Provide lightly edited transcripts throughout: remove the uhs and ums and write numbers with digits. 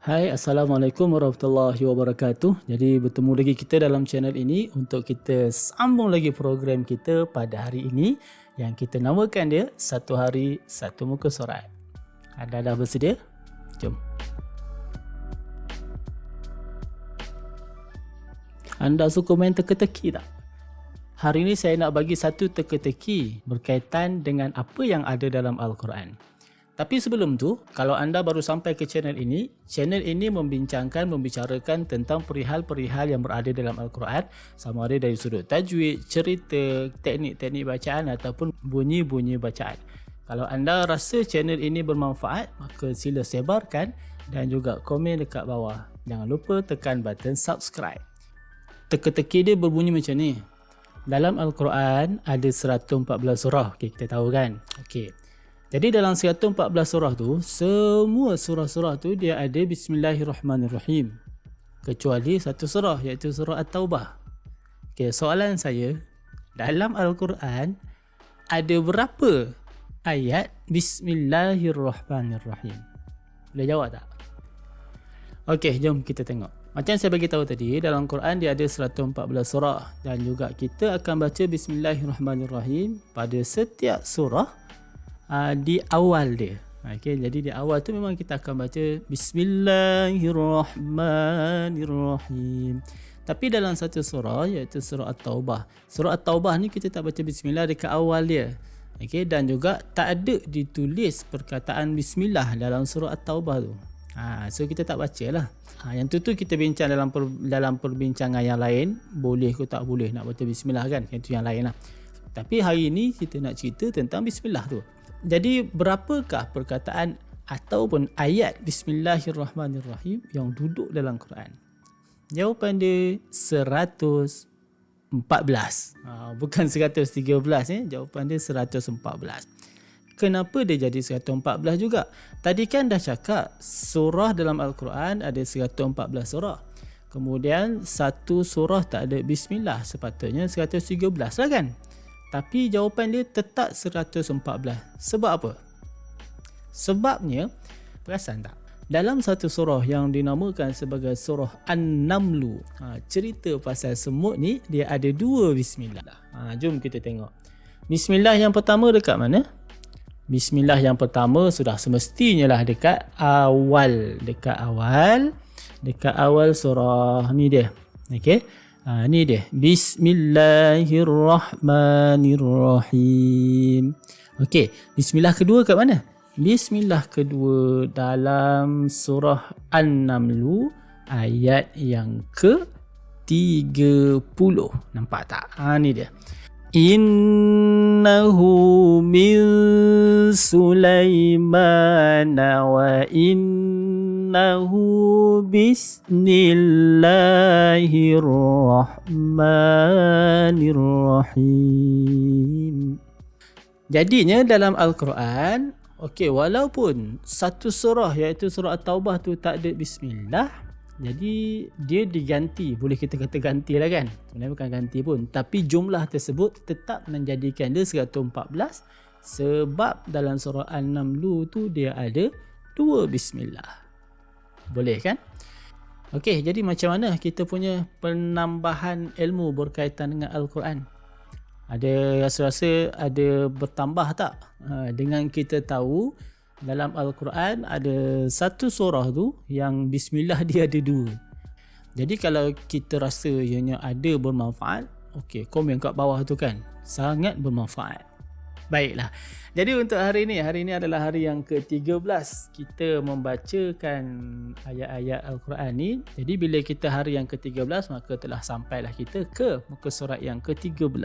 Hai, Assalamualaikum warahmatullahi wabarakatuh. Jadi bertemu lagi kita dalam channel ini untuk kita sambung lagi program kita pada hari ini yang kita namakan dia Satu Hari Satu Muka Surat. Anda dah bersedia? Jom. Anda suka main teka-teki tak? Hari ini saya nak bagi satu teka-teki berkaitan dengan apa yang ada dalam Al-Quran. Tapi sebelum tu, kalau anda baru sampai ke channel ini membicarakan tentang perihal-perihal yang berada dalam Al-Quran, sama ada dari sudut tajwid, cerita, teknik-teknik bacaan ataupun bunyi-bunyi bacaan. Kalau anda rasa channel ini bermanfaat, maka sila sebarkan dan juga komen dekat bawah. Jangan lupa tekan button subscribe. Teka-teki dia berbunyi macam ni. Dalam Al-Quran ada 114 surah, kita tahu kan? Jadi dalam 114 surah tu, semua surah-surah tu dia ada Bismillahirrahmanirrahim. Kecuali satu surah, iaitu surah At-Taubah. Soalan saya, dalam Al-Quran ada berapa ayat Bismillahirrahmanirrahim? Boleh jawab tak? Jom kita tengok. Macam saya bagi tahu tadi, dalam Quran dia ada 114 surah dan juga kita akan baca Bismillahirrahmanirrahim pada setiap surah di awal dia. Jadi di awal tu memang kita akan baca Bismillahirrahmanirrahim. Tapi dalam satu surah iaitu surah At-Taubah. Surah At-Taubah ni kita tak baca bismillah dekat awal dia. Dan juga tak ada ditulis perkataan bismillah dalam surah At-Taubah tu. So kita tak baca lah. Yang tu kita bincang dalam perbincangan yang lain, boleh ke tak boleh nak baca bismillah kan. Yang tu yang lain lah. Tapi hari ini kita nak cerita tentang bismillah tu. Jadi berapakah perkataan ataupun ayat Bismillahirrahmanirrahim yang duduk dalam Quran? Jawapan dia 114. Bukan 113 Jawapan dia 114. Kenapa dia jadi 114 juga? Tadi kan dah cakap surah dalam Al-Quran ada 114 surah. Kemudian satu surah tak ada bismillah, sepatutnya 113 lah kan? Tapi jawapan dia tetap 114. Sebab apa? Sebabnya, perasan tak? Dalam satu surah yang dinamakan sebagai surah An-Namlu, cerita pasal semut ni, dia ada dua bismillah. Jom kita tengok. Bismillah yang pertama dekat mana? Bismillah yang pertama sudah semestinya lah dekat awal. Dekat awal surah ni dia. Ni dia. Bismillahirrahmanirrahim. Bismillah kedua kat mana? Bismillah kedua dalam surah An-Namlu ayat yang ke-30. Nampak tak? Ni dia. Innahu min Sulaiman wa innahu bismillahirrahmanirrahim. Jadinya dalam Al-Quran, walaupun satu surah iaitu surah At-Taubah tu tak ada bismillah, jadi dia diganti, boleh kita kata ganti lah kan, sebenarnya bukan ganti pun, tapi jumlah tersebut tetap menjadikan dia 114 sebab dalam surah An-Namlu tu dia ada dua bismillah. Boleh kan? Jadi macam mana kita punya penambahan ilmu berkaitan dengan Al-Quran? Ada rasa-rasa ada bertambah tak? Dengan kita tahu dalam Al-Quran ada satu surah tu yang bismillah dia ada dua. Jadi kalau kita rasa ianya ada bermanfaat, komen kat bawah tu kan. Sangat bermanfaat. Baiklah. Jadi untuk hari ini adalah hari yang ke-13 kita membacakan ayat-ayat Al-Quran ni. Jadi bila kita hari yang ke-13, maka telah sampailah kita ke muka surat yang ke-13.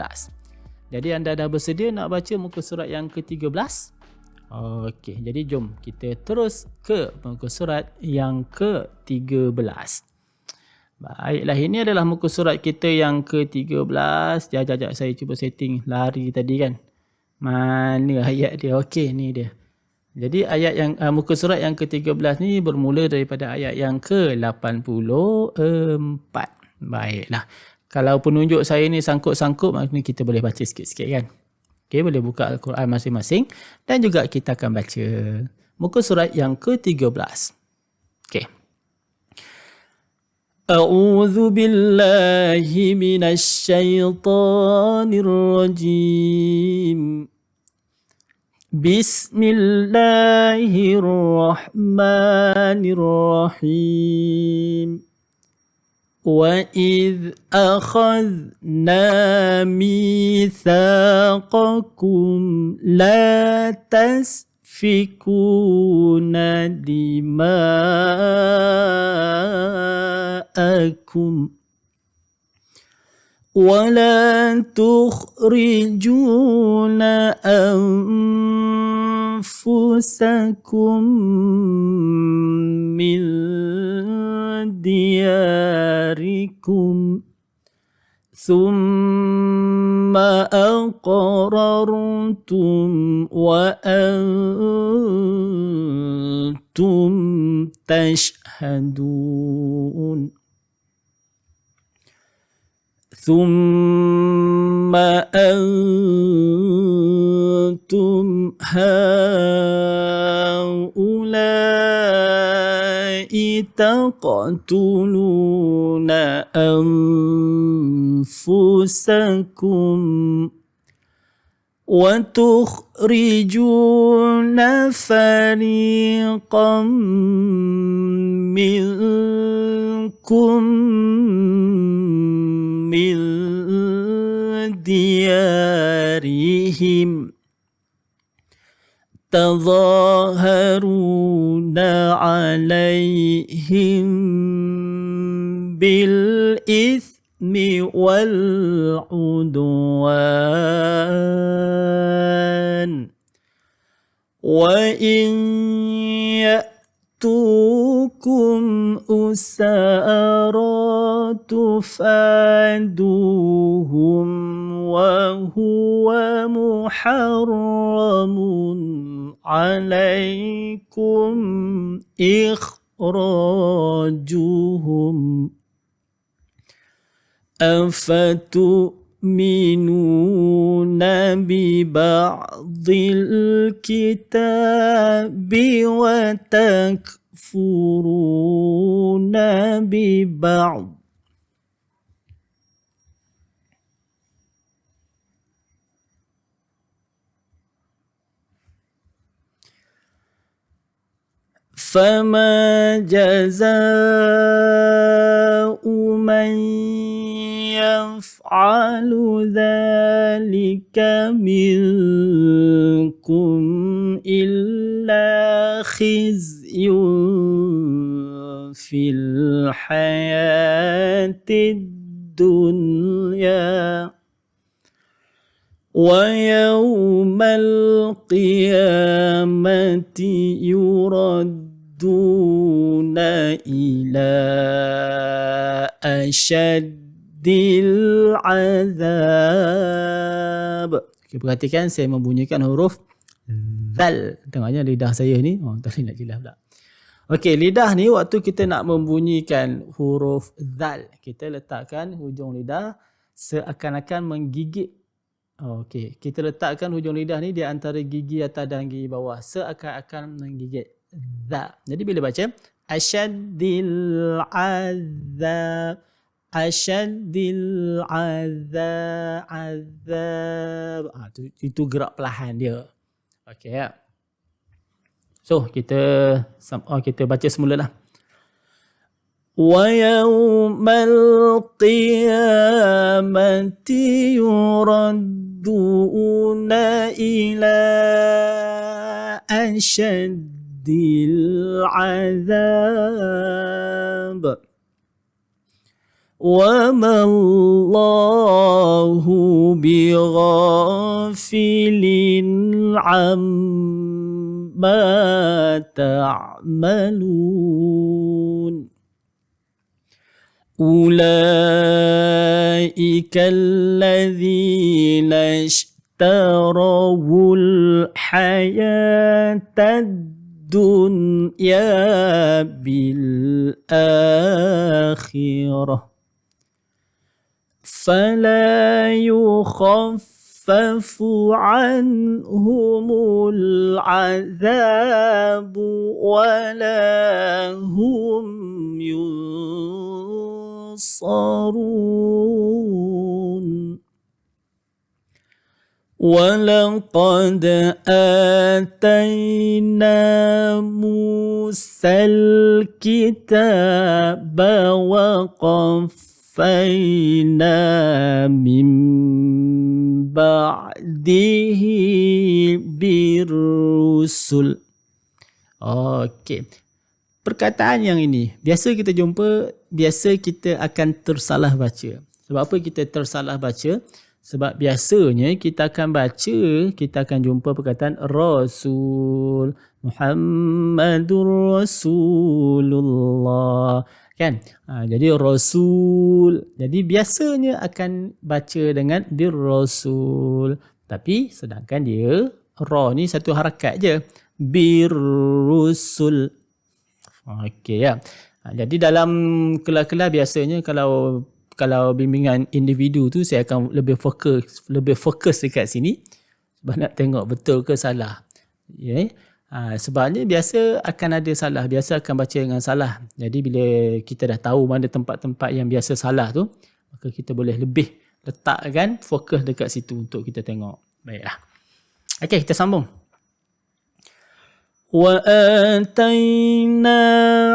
Jadi anda dah bersedia nak baca muka surat yang ke-13? Jadi jom kita terus ke muka surat yang ke-13. Baiklah, ini adalah muka surat kita yang ke-13. Sekejap saya cuba setting lari tadi kan. Mana ayat dia? Ni dia. Jadi ayat yang muka surat yang ke-13 ni bermula daripada ayat yang ke-84. Baiklah. Kalau penunjuk saya ni sangkut-sangkut, maknanya kita boleh baca sikit-sikit kan. Boleh buka Al-Quran masing-masing dan juga kita akan baca muka surat yang ke-13. أعوذ بالله من الشيطان الرجيم بسم الله الرحمن الرحيم وإذ أخذنا ميثاقكم لا تسفكون دماءكم ولا تخرجون أنفسكم من دياركم ثم أقررتم وأنتم تشهدون ثم أنتم هؤلاء تقتلون أنفسكم وتخرجون فريقا منكم من ديارهم تظاهرون عليهم بالإثم والعدوان وإن يأتوكم أسارى تفادوهم وهو محرم عليكم إخراجهم أفتؤمنون ببعض الكتاب وتكفرون ببعض فما جزاء من يفعل ذلك منكم إلا خزي في الحياة الدنيا ويوم القيامة يردون إلى أشد العذاب. Okay, perhatikan saya membunyikan huruf zal. Tengoknya lidah saya ni. Tadi nak jelas pula. Okey, lidah ni waktu kita nak membunyikan huruf zal, kita letakkan hujung lidah seakan-akan menggigit. Okey, kita letakkan hujung lidah ni di antara gigi atas dan gigi bawah seakan-akan menggigit za. Jadi bila baca asyaddil azab, asyaddil azab, itu gerak perlahan dia. Okey ya. So kita baca semula lah. وَيَوْمَ الْقِيَامَةِ يُرَدُّونَ إِلَى أَشَدِّ الْعَذَابِ وَمَا اللَّهُ بِغَافِلٍ عَمَّا تَعْمَلُونَ أولئك الذين اشتروا الحياة الدنيا بالآخرة فلا يخفف عنهم العذاب ولا هم ينظرون ينصرون ولقد آتينا موسى الكتاب وقفينا من بعده بالرسل. Okey. Perkataan yang ini biasa kita jumpa, biasa kita akan tersalah baca. Sebab apa kita tersalah baca? Sebab biasanya kita akan baca, kita akan jumpa perkataan Rasul, Muhammadur Rasulullah. Kan? Jadi Rasul. Jadi biasanya akan baca dengan bir Rasul. Tapi sedangkan dia, Ra ni satu harakat je. Bir Rusul. Okey ya. Jadi dalam kelas-kelas biasanya kalau bimbingan individu tu saya akan lebih fokus dekat sini sebab nak tengok betul ke salah. Ya. Sebabnya biasa akan ada salah, biasa akan baca dengan salah. Jadi bila kita dah tahu mana tempat-tempat yang biasa salah tu, maka kita boleh lebih letakkan fokus dekat situ untuk kita tengok. Baiklah. Okey, kita sambung. وآتينا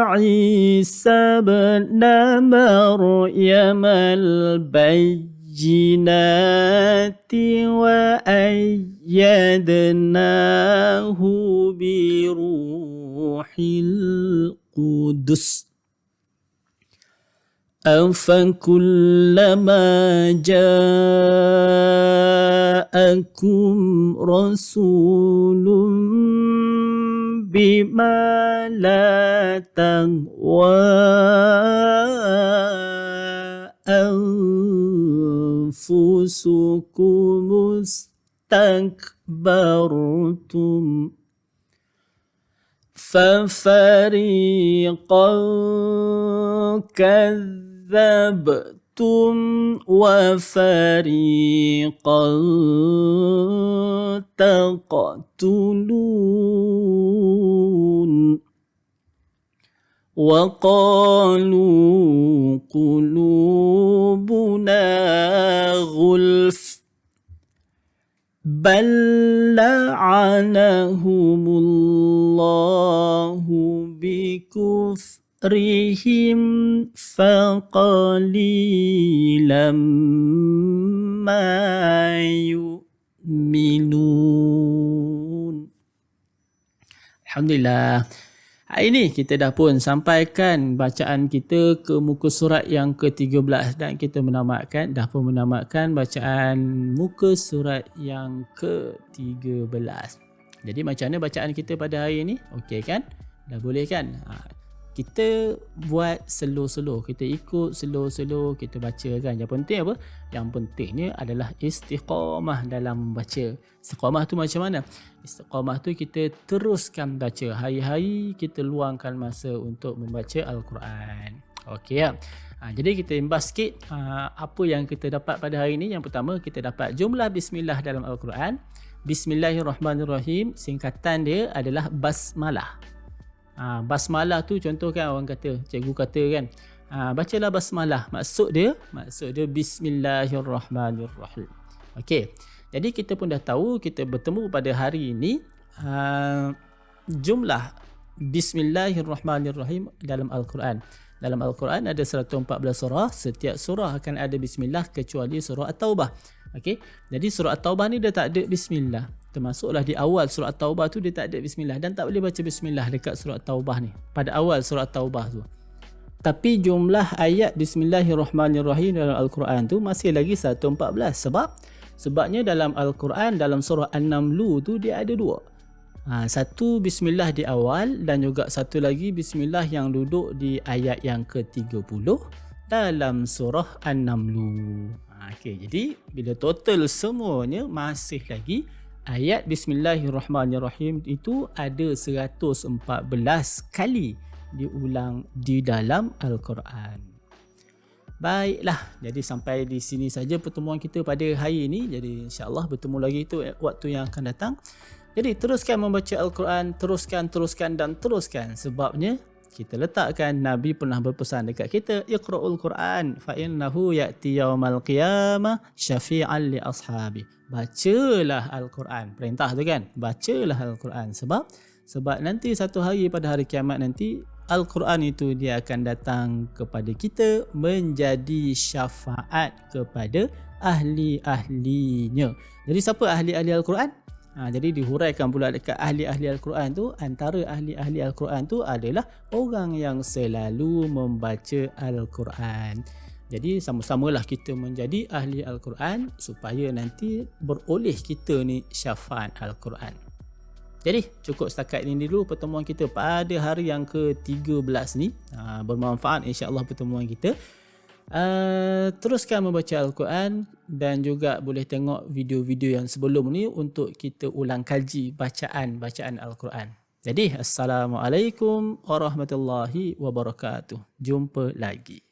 عيسى ابن مريم البينات وأيدناه بروح القدس أفكلما جاءكم رسول بما لا تهوى أنفسكم استكبرتم ففريقا كذبتم وفريقا تقتلون وقالوا قلوبنا غلف بل لعنهم الله بكفرهم فقليلا ما يؤمنون. Alhamdulillah. Hari ini kita dah pun sampaikan bacaan kita ke muka surat yang ke-13 dan kita dah pun menamatkan bacaan muka surat yang ke-13. Jadi macam mana bacaan kita pada hari ini? Okey kan? Dah boleh kan? Kita buat slow-slow, kita ikut slow-slow, kita baca kan. Yang penting apa? Yang pentingnya adalah istiqamah dalam membaca. Istiqamah tu macam mana? Istiqamah tu kita teruskan baca. Hari-hari kita luangkan masa untuk membaca Al-Quran. Okey ya. Jadi kita imbas sikit apa yang kita dapat pada hari ini. Yang pertama kita dapat jumlah bismillah dalam Al-Quran. Bismillahirrahmanirrahim. Singkatan dia adalah basmalah. Basmalah tu contoh kan orang kata, cikgu kata kan, bacalah basmalah. Maksud dia Bismillahirrahmanirrahim. Okey. Jadi kita pun dah tahu, kita bertemu pada hari ini jumlah Bismillahirrahmanirrahim dalam Al-Quran. Dalam Al-Quran ada 114 surah, setiap surah akan ada bismillah kecuali surah At-Taubah. Okey. Jadi surah At-Taubah ni dia tak ada bismillah. Termasuklah di awal surah At-Taubah tu dia tak ada bismillah dan tak boleh baca bismillah dekat surah At-Taubah ni. Pada awal surah At-Taubah tu. Tapi jumlah ayat Bismillahirrahmanirrahim dalam Al-Quran tu masih lagi 114. Sebabnya dalam Al-Quran dalam surah An-Naml tu dia ada dua. Satu bismillah di awal dan juga satu lagi bismillah yang duduk di ayat yang ke-30 dalam surah An-Naml. Okey, jadi bila total semuanya masih lagi ayat Bismillahirrahmanirrahim itu ada 114 kali diulang di dalam Al-Quran. Baiklah, jadi sampai di sini saja pertemuan kita pada hari ini. Jadi insya-Allah bertemu lagi itu waktu yang akan datang. Jadi teruskan membaca Al-Quran, teruskan dan teruskan. Sebabnya kita letakkan. Nabi pernah berpesan dekat kita, Iqra'ul Quran fa innahu ya'ti yaumal qiyamah syafi'an li ashabi. Bacalah Al-Quran. Perintah tu kan, bacalah Al-Quran. Sebab nanti satu hari pada hari kiamat nanti, Al-Quran itu dia akan datang kepada kita menjadi syafaat kepada ahli-ahlinya. Jadi siapa ahli-ahli Al-Quran? Jadi dihuraikan pula dekat ahli-ahli Al-Quran tu, antara ahli-ahli Al-Quran tu adalah orang yang selalu membaca Al-Quran. Jadi sama-samalah kita menjadi ahli Al-Quran supaya nanti beroleh kita ni syafaat Al-Quran. Jadi cukup setakat ini dulu pertemuan kita pada hari yang ke-13 ni. Bermanfaat insya-Allah pertemuan kita. Teruskan membaca Al-Quran dan juga boleh tengok video-video yang sebelum ni untuk kita ulang kaji bacaan Al-Quran. Jadi Assalamualaikum warahmatullahi wabarakatuh. Jumpa lagi.